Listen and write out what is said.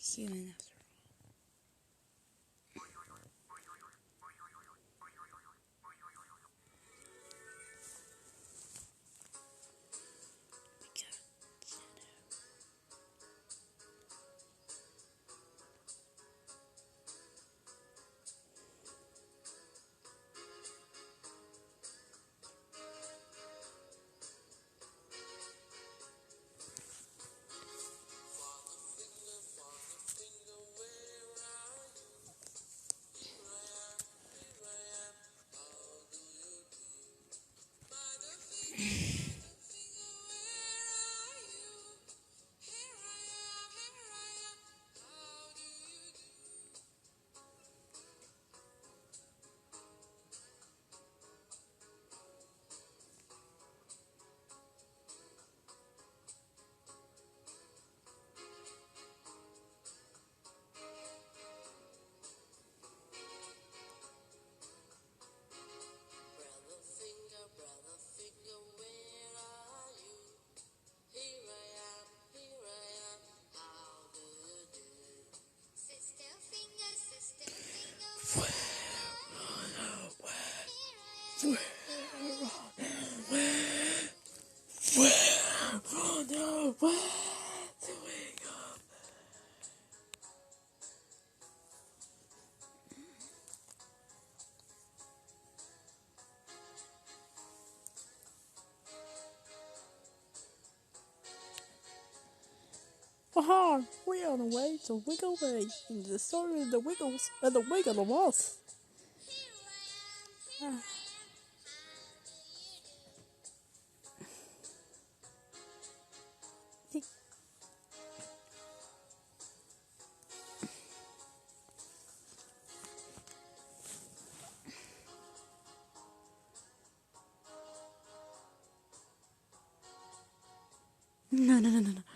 human after Aha! We are on the way to Wiggle Way in the story of the Wiggles and the Wiggle of Us. No.